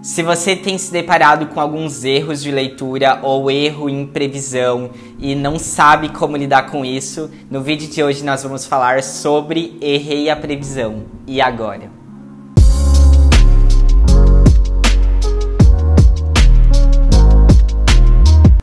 Se você tem se deparado com alguns erros de leitura ou erro em previsão e não sabe como lidar com isso, no vídeo de hoje nós vamos falar sobre errei a previsão. E agora?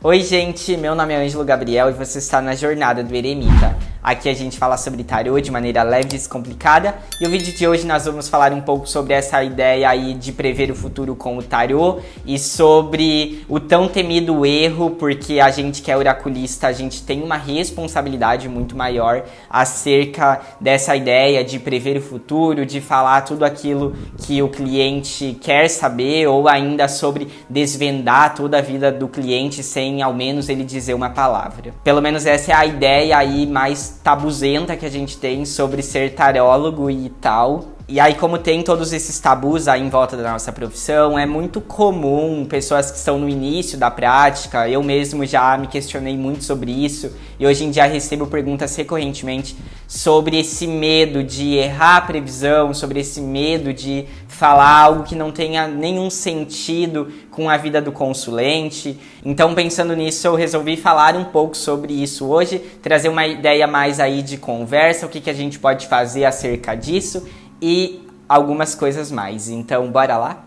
Oi gente, meu nome é Ângelo Gabriel e você está na Jornada do Eremita. Aqui a gente fala sobre tarô de maneira leve e descomplicada, e o vídeo de hoje nós vamos falar um pouco sobre essa ideia aí de prever o futuro com o tarô e sobre o tão temido erro, porque a gente que é oraculista, a gente tem uma responsabilidade muito maior acerca dessa ideia de prever o futuro, de falar tudo aquilo que o cliente quer saber, ou ainda sobre desvendar toda a vida do cliente sem ao menos ele dizer uma palavra. Pelo menos essa é a ideia aí mais tabuzenta que a gente tem sobre ser tarólogo e tal. E aí, como tem todos esses tabus aí em volta da nossa profissão, é muito comum pessoas que estão no início da prática, eu mesmo já me questionei muito sobre isso, e hoje em dia recebo perguntas recorrentemente sobre esse medo de errar a previsão, sobre esse medo de falar algo que não tenha nenhum sentido com a vida do consulente. Então, pensando nisso, eu resolvi falar um pouco sobre isso hoje, trazer uma ideia mais aí de conversa, o que a gente pode fazer acerca disso, e algumas coisas mais. Então, bora lá?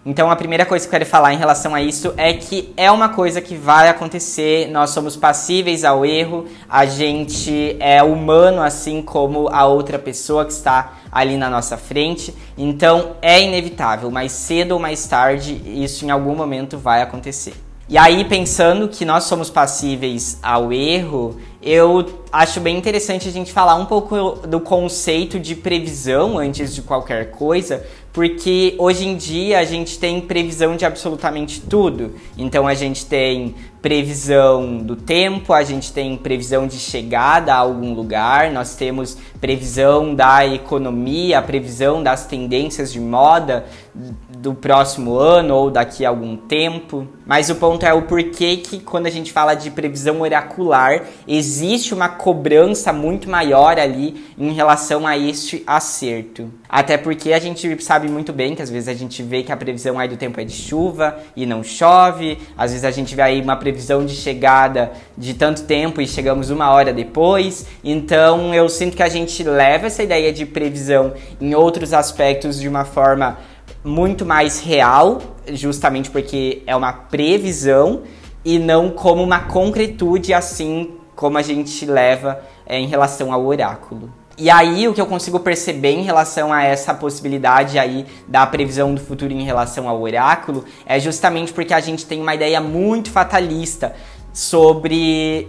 Então, a primeira coisa que eu quero falar em relação a isso é que é uma coisa que vai acontecer, nós somos passíveis ao erro, a gente é humano assim como a outra pessoa que está ali na nossa frente, então é inevitável, mais cedo ou mais tarde, isso em algum momento vai acontecer. E aí, pensando que nós somos passíveis ao erro, eu acho bem interessante a gente falar um pouco do conceito de previsão antes de qualquer coisa, porque hoje em dia a gente tem previsão de absolutamente tudo. Então a gente tem previsão do tempo, a gente tem previsão de chegada a algum lugar, nós temos previsão da economia, previsão das tendências de moda do próximo ano ou daqui a algum tempo. Mas o ponto é o porquê que quando a gente fala de previsão oracular, existe uma cobrança muito maior ali em relação a este acerto. Até porque a gente sabe muito bem que às vezes a gente vê que a previsão aí do tempo é de chuva e não chove, às vezes a gente vê aí uma previsão de chegada de tanto tempo e chegamos uma hora depois. Então eu sinto que a gente leva essa ideia de previsão em outros aspectos de uma forma muito mais real, justamente porque é uma previsão e não como uma concretude assim como a gente leva em relação ao oráculo. E aí, o que eu consigo perceber em relação a essa possibilidade aí da previsão do futuro em relação ao oráculo é justamente porque a gente tem uma ideia muito fatalista sobre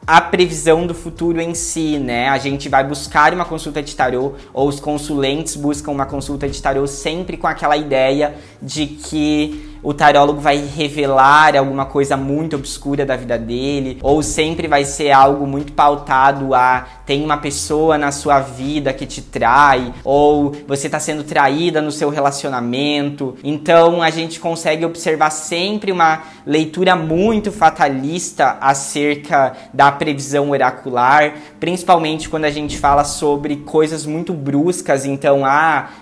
a previsão do futuro em si, né? A gente vai buscar uma consulta de tarô, ou os consulentes buscam uma consulta de tarô sempre com aquela ideia de que o tarólogo vai revelar alguma coisa muito obscura da vida dele, ou sempre vai ser algo muito pautado a tem uma pessoa na sua vida que te trai, ou você está sendo traída no seu relacionamento. Então a gente consegue observar sempre uma leitura muito fatalista acerca da previsão oracular, principalmente quando a gente fala sobre coisas muito bruscas. Então,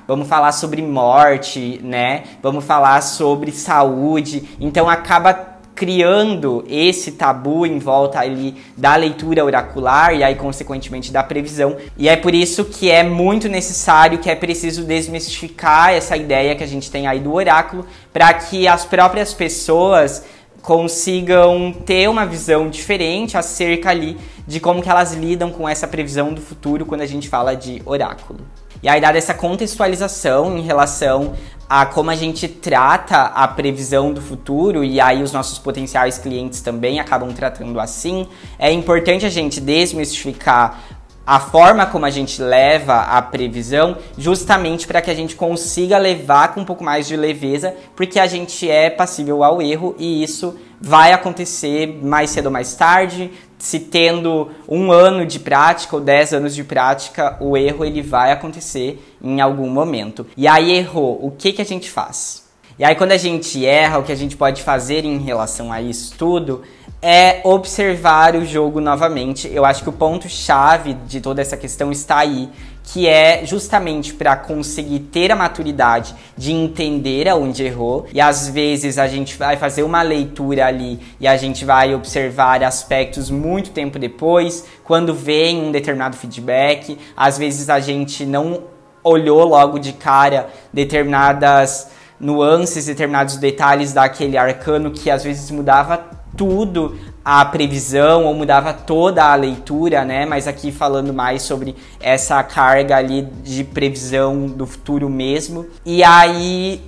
vamos falar sobre morte, né? Vamos falar sobre saúde. Então acaba criando esse tabu em volta ali da leitura oracular e aí consequentemente da previsão. E é por isso que é muito necessário, que é preciso desmistificar essa ideia que a gente tem aí do oráculo, para que as próprias pessoas consigam ter uma visão diferente acerca ali de como que elas lidam com essa previsão do futuro quando a gente fala de oráculo. E aí, dada essa contextualização em relação a como a gente trata a previsão do futuro, e aí os nossos potenciais clientes também acabam tratando assim, é importante a gente desmistificar a forma como a gente leva a previsão, justamente para que a gente consiga levar com um pouco mais de leveza, porque a gente é passível ao erro e isso vai acontecer mais cedo ou mais tarde. Se tendo 1 ano de prática ou 10 anos de prática, o erro ele vai acontecer em algum momento. E aí errou, o que a gente faz? E aí quando a gente erra, o que a gente pode fazer em relação a isso tudo é observar o jogo novamente. Eu acho que o ponto-chave de toda essa questão está aí, que é justamente para conseguir ter a maturidade de entender aonde errou. E às vezes a gente vai fazer uma leitura ali e a gente vai observar aspectos muito tempo depois, quando vem um determinado feedback. Às vezes a gente não olhou logo de cara determinadas nuances, determinados detalhes daquele arcano que às vezes mudava tudo a previsão ou mudava toda a leitura, né? Mas aqui falando mais sobre essa carga ali de previsão do futuro mesmo. E aí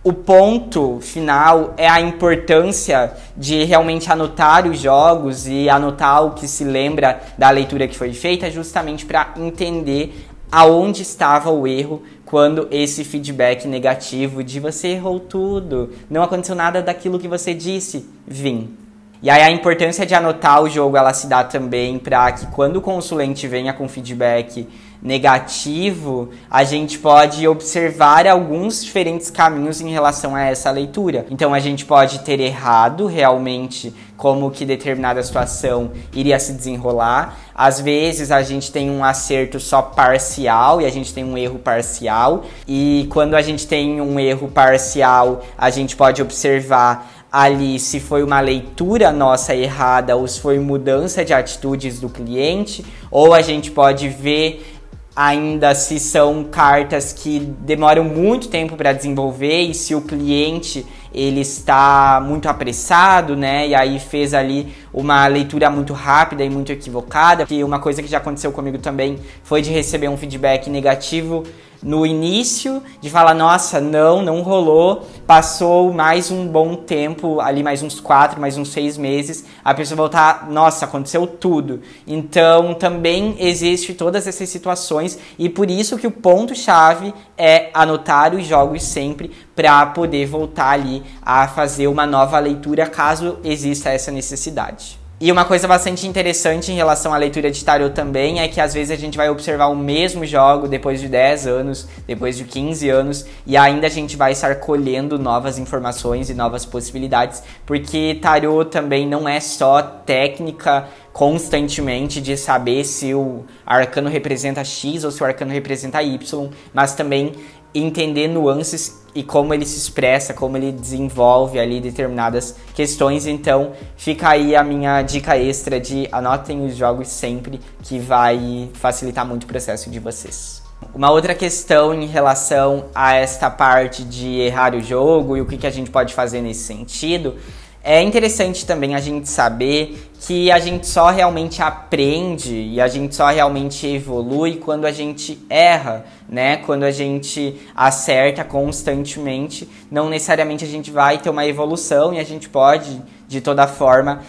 o ponto final é a importância de realmente anotar os jogos e anotar o que se lembra da leitura que foi feita, justamente para entender aonde estava o erro quando esse feedback negativo de você errou tudo, não aconteceu nada daquilo que você disse, vim. E aí a importância de anotar o jogo, ela se dá também para que quando o consulente venha com feedback negativo, a gente pode observar alguns diferentes caminhos em relação a essa leitura. Então a gente pode ter errado realmente como que determinada situação iria se desenrolar. Às vezes a gente tem um acerto só parcial e a gente tem um erro parcial. E quando a gente tem um erro parcial, a gente pode observar ali se foi uma leitura nossa errada ou se foi mudança de atitudes do cliente, ou a gente pode ver ainda se são cartas que demoram muito tempo para desenvolver e se o cliente ele está muito apressado, né? E aí fez ali uma leitura muito rápida e muito equivocada. E uma coisa que já aconteceu comigo também foi de receber um feedback negativo no início, de falar, nossa, não rolou, passou mais um bom tempo, ali mais uns 4, mais uns 6 meses, a pessoa voltar, nossa, aconteceu tudo. Então, também existe todas essas situações e por isso que o ponto-chave é anotar os jogos sempre para poder voltar ali a fazer uma nova leitura, caso exista essa necessidade. E uma coisa bastante interessante em relação à leitura de tarô também é que às vezes a gente vai observar o mesmo jogo depois de 10 anos, depois de 15 anos, e ainda a gente vai estar colhendo novas informações e novas possibilidades, porque tarô também não é só técnica constantemente de saber se o arcano representa X ou se o arcano representa Y, mas também entender nuances e como ele se expressa, como ele desenvolve ali determinadas questões. Então fica aí a minha dica extra de anotem os jogos sempre, que vai facilitar muito o processo de vocês. Uma outra questão em relação a esta parte de errar o jogo e o que a gente pode fazer nesse sentido, é interessante também a gente saber que a gente só realmente aprende e a gente só realmente evolui quando a gente erra, né? Quando a gente acerta constantemente, não necessariamente a gente vai ter uma evolução e a gente pode, de toda forma,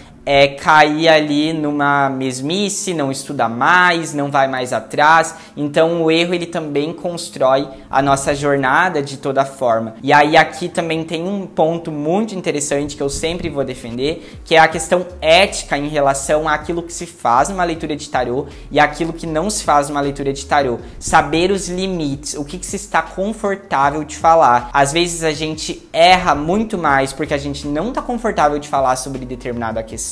cair ali numa mesmice, não estuda mais, não vai mais atrás. Então o erro ele também constrói a nossa jornada de toda forma. E aí aqui também tem um ponto muito interessante que eu sempre vou defender, que é a questão ética em relação àquilo que se faz numa leitura de tarô e aquilo que não se faz numa leitura de tarô. Saber os limites, o que se está confortável de falar. Às vezes a gente erra muito mais porque a gente não está confortável de falar sobre determinada questão.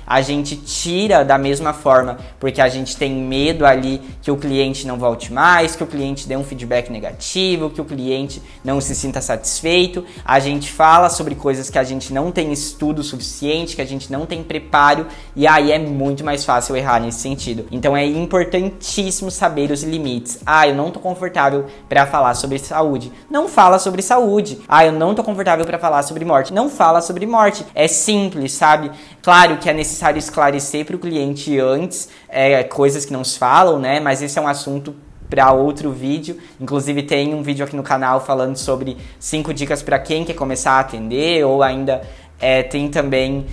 A gente tira da mesma forma porque a gente tem medo ali que o cliente não volte mais, que o cliente dê um feedback negativo, que o cliente não se sinta satisfeito. A gente fala sobre coisas que a gente não tem estudo suficiente, que a gente não tem preparo, e aí é muito mais fácil errar nesse sentido. Então é importantíssimo saber os limites. Eu não tô confortável para falar sobre saúde. Não fala sobre saúde. Eu não tô confortável para falar sobre morte. Não fala sobre morte. É simples, sabe? Claro que é necessário esclarecer para o cliente antes coisas que não se falam, né? Mas esse é um assunto para outro vídeo. Inclusive tem um vídeo aqui no canal falando sobre 5 dicas para quem quer começar a atender, ou ainda tem também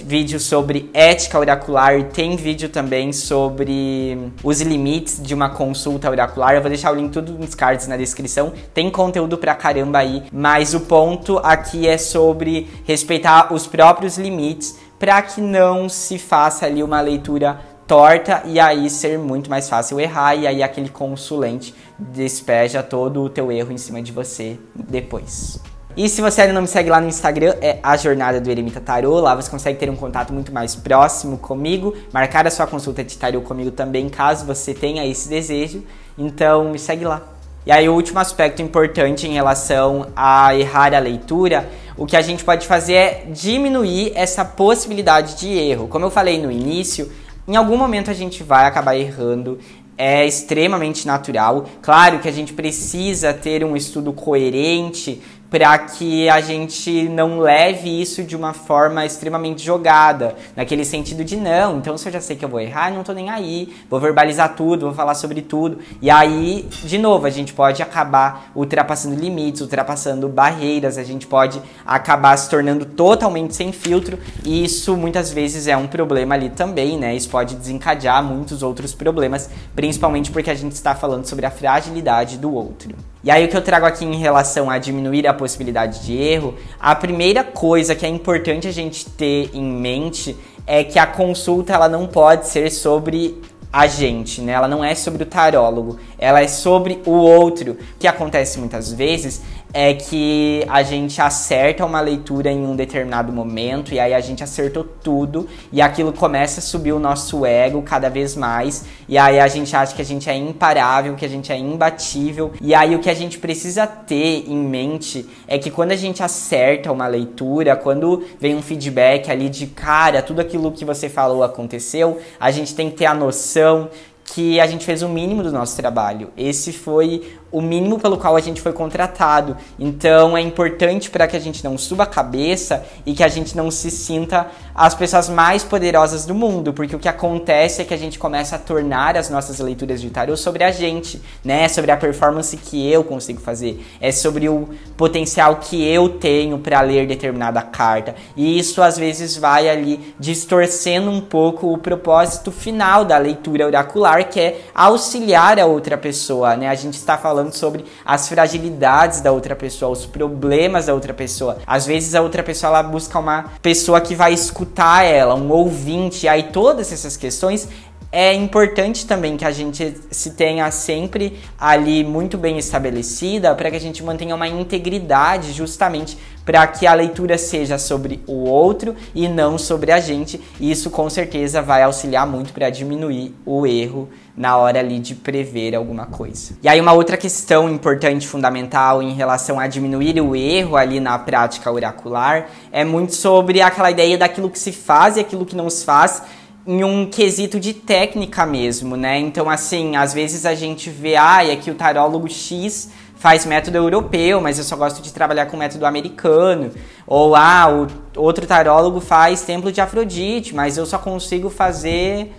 vídeo sobre ética oracular, tem vídeo também sobre os limites de uma consulta oracular. Eu vou deixar o link tudo nos cards na descrição, tem conteúdo pra caramba aí, mas o ponto aqui é sobre respeitar os próprios limites para que não se faça ali uma leitura torta e aí ser muito mais fácil errar, e aí aquele consulente despeja todo o teu erro em cima de você depois. E se você ainda não me segue lá no Instagram, é a Jornada do Eremita Tarô. Lá você consegue ter um contato muito mais próximo comigo, marcar a sua consulta de tarô comigo também, caso você tenha esse desejo. Então me segue lá. E aí o último aspecto importante em relação a errar a leitura, o que a gente pode fazer é diminuir essa possibilidade de erro. Como eu falei no início, em algum momento a gente vai acabar errando. É extremamente natural. Claro que a gente precisa ter um estudo coerente para que a gente não leve isso de uma forma extremamente jogada, naquele sentido de não, então se eu já sei que eu vou errar, não tô nem aí, vou verbalizar tudo, vou falar sobre tudo, e aí, de novo, a gente pode acabar ultrapassando limites, ultrapassando barreiras, a gente pode acabar se tornando totalmente sem filtro, e isso muitas vezes é um problema ali também, né, isso pode desencadear muitos outros problemas, principalmente porque a gente está falando sobre a fragilidade do outro. E aí o que eu trago aqui em relação a diminuir a possibilidade de erro, a primeira coisa que é importante a gente ter em mente é que a consulta ela não pode ser sobre a gente, né? Ela não é sobre o tarólogo, ela é sobre o outro. O que acontece muitas vezes é que a gente acerta uma leitura em um determinado momento e aí a gente acertou tudo e aquilo começa a subir o nosso ego cada vez mais e aí a gente acha que a gente é imparável, que a gente é imbatível e aí o que a gente precisa ter em mente é que quando a gente acerta uma leitura, quando vem um feedback ali de cara, tudo aquilo que você falou aconteceu, a gente tem que ter a noção que a gente fez o mínimo do nosso trabalho. Esse foi o mínimo pelo qual a gente foi contratado. Então é importante para que a gente não suba a cabeça e que a gente não se sinta as pessoas mais poderosas do mundo, porque o que acontece é que a gente começa a tornar as nossas leituras de tarô sobre a gente, né? Sobre a performance que eu consigo fazer, é sobre o potencial que eu tenho para ler determinada carta. E isso às vezes vai ali distorcendo um pouco o propósito final da leitura oracular, que é auxiliar a outra pessoa, né? A gente está falando sobre as fragilidades da outra pessoa, os problemas da outra pessoa. Às vezes a outra pessoa ela busca uma pessoa que vai escutar ela, um ouvinte, e aí todas essas questões é importante também que a gente se tenha sempre ali muito bem estabelecida para que a gente mantenha uma integridade justamente para que a leitura seja sobre o outro e não sobre a gente. E isso com certeza vai auxiliar muito para diminuir o erro na hora ali de prever alguma coisa. E aí uma outra questão importante, fundamental em relação a diminuir o erro ali na prática oracular é muito sobre aquela ideia daquilo que se faz e aquilo que não se faz em um quesito de técnica mesmo, né? Então, assim, às vezes a gente vê, é que o tarólogo X faz método europeu, mas eu só gosto de trabalhar com método americano. Ou, o outro tarólogo faz templo de Afrodite, mas eu só consigo fazer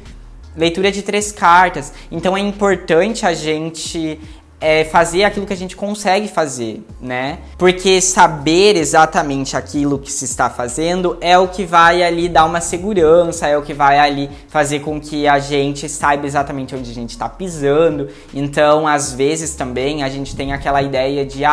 leitura de 3 cartas. Então, é importante a gente fazer aquilo que a gente consegue fazer, né? Porque saber exatamente aquilo que se está fazendo é o que vai ali dar uma segurança, é o que vai ali fazer com que a gente saiba exatamente onde a gente está pisando. Então, às vezes também a gente tem aquela ideia de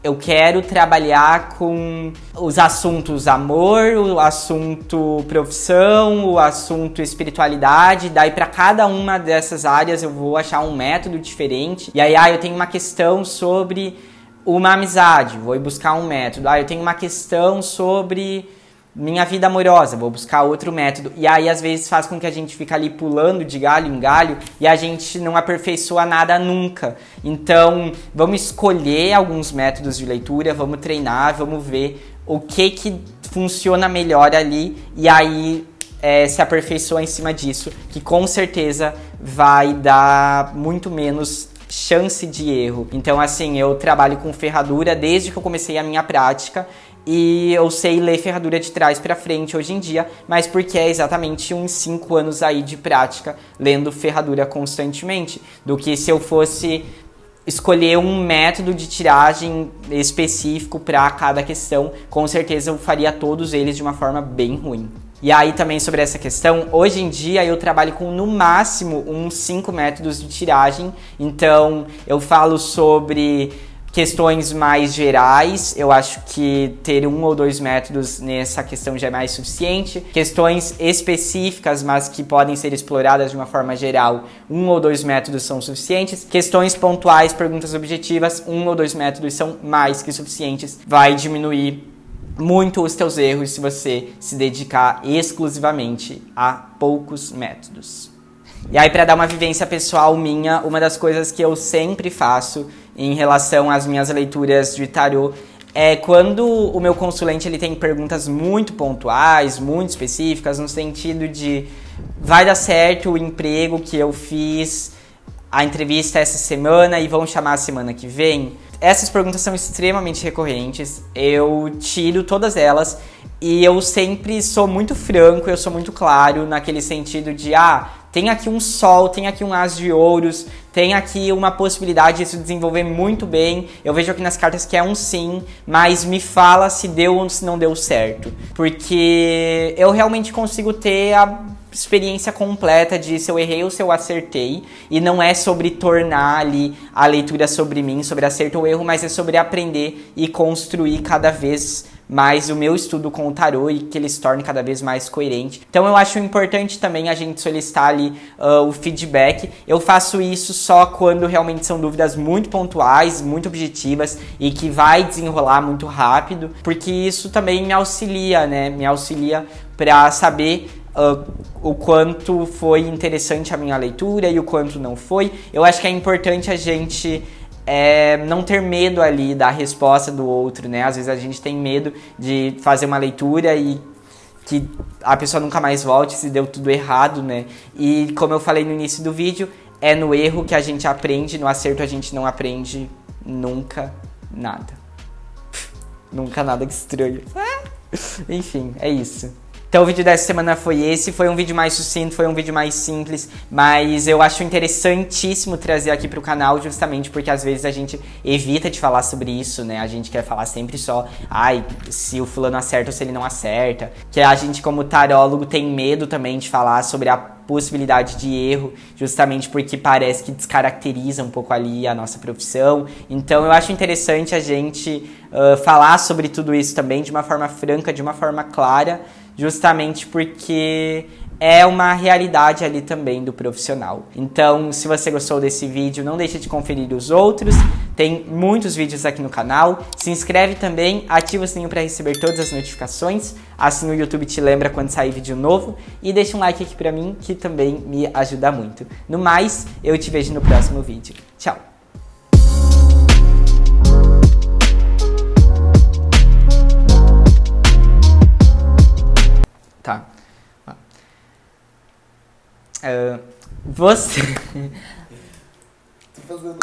eu quero trabalhar com os assuntos amor, o assunto profissão, o assunto espiritualidade, daí para cada uma dessas áreas eu vou achar um método diferente. E aí, eu tenho uma questão sobre uma amizade, vou buscar um método. Eu tenho uma questão sobre minha vida amorosa, vou buscar outro método. E aí, às vezes, faz com que a gente fique ali pulando de galho em galho e a gente não aperfeiçoa nada nunca. Então, vamos escolher alguns métodos de leitura, vamos treinar, vamos ver o que funciona melhor ali e aí se aperfeiçoa em cima disso, que com certeza vai dar muito menos chance de erro. Então, assim, eu trabalho com ferradura desde que eu comecei a minha prática. E eu sei ler ferradura de trás pra frente hoje em dia, mas porque é exatamente uns 5 anos aí de prática lendo ferradura constantemente, do que se eu fosse escolher um método de tiragem específico para cada questão, com certeza eu faria todos eles de uma forma bem ruim. E aí também sobre essa questão, hoje em dia eu trabalho com no máximo uns 5 métodos de tiragem, então eu falo sobre questões mais gerais, eu acho que ter 1 ou 2 métodos nessa questão já é mais suficiente. Questões específicas, mas que podem ser exploradas de uma forma geral, 1 ou 2 métodos são suficientes. Questões pontuais, perguntas objetivas, 1 ou 2 métodos são mais que suficientes. Vai diminuir muito os teus erros se você se dedicar exclusivamente a poucos métodos. E aí, para dar uma vivência pessoal minha, uma das coisas que eu sempre faço em relação às minhas leituras de tarô é quando o meu consulente ele tem perguntas muito pontuais, muito específicas, no sentido de vai dar certo o emprego que eu fiz, a entrevista essa semana e vão chamar a semana que vem. Essas perguntas são extremamente recorrentes, eu tiro todas elas e eu sempre sou muito franco, eu sou muito claro naquele sentido de tem aqui um sol, tem aqui um as de ouros, tem aqui uma possibilidade de se desenvolver muito bem. Eu vejo aqui nas cartas que é um sim, mas me fala se deu ou se não deu certo. Porque eu realmente consigo ter a experiência completa de se eu errei ou se eu acertei. E não é sobre tornar ali a leitura sobre mim, sobre acerto ou erro, mas é sobre aprender e construir cada vez mais o meu estudo com o tarô e que ele se torne cada vez mais coerente. Então eu acho importante também a gente solicitar ali o feedback. Eu faço isso só quando realmente são dúvidas muito pontuais, muito objetivas e que vai desenrolar muito rápido, porque isso também me auxilia, né? Me auxilia para saber o quanto foi interessante a minha leitura e o quanto não foi. Eu acho que é importante a gente não ter medo ali da resposta do outro, né? Às vezes a gente tem medo de fazer uma leitura e que a pessoa nunca mais volte se deu tudo errado, né? E como eu falei no início do vídeo, é no erro que a gente aprende, no acerto a gente não aprende nunca nada. Nunca nada que estranho. Enfim, é isso. Então o vídeo dessa semana foi esse, foi um vídeo mais sucinto, foi um vídeo mais simples, mas eu acho interessantíssimo trazer aqui pro canal justamente porque às vezes a gente evita de falar sobre isso, né? A gente quer falar sempre só, se o fulano acerta ou se ele não acerta, que a gente como tarólogo tem medo também de falar sobre a possibilidade de erro, justamente porque parece que descaracteriza um pouco ali a nossa profissão. Então eu acho interessante a gente falar sobre tudo isso também de uma forma franca, de uma forma clara, justamente porque é uma realidade ali também do profissional. Então, se você gostou desse vídeo, não deixe de conferir os outros. Tem muitos vídeos aqui no canal. Se inscreve também, ativa o sininho para receber todas as notificações. Assim o YouTube te lembra quando sair vídeo novo. E deixa um like aqui pra mim, que também me ajuda muito. No mais, eu te vejo no próximo vídeo. Tchau! Tá. Você... Tô fazendo...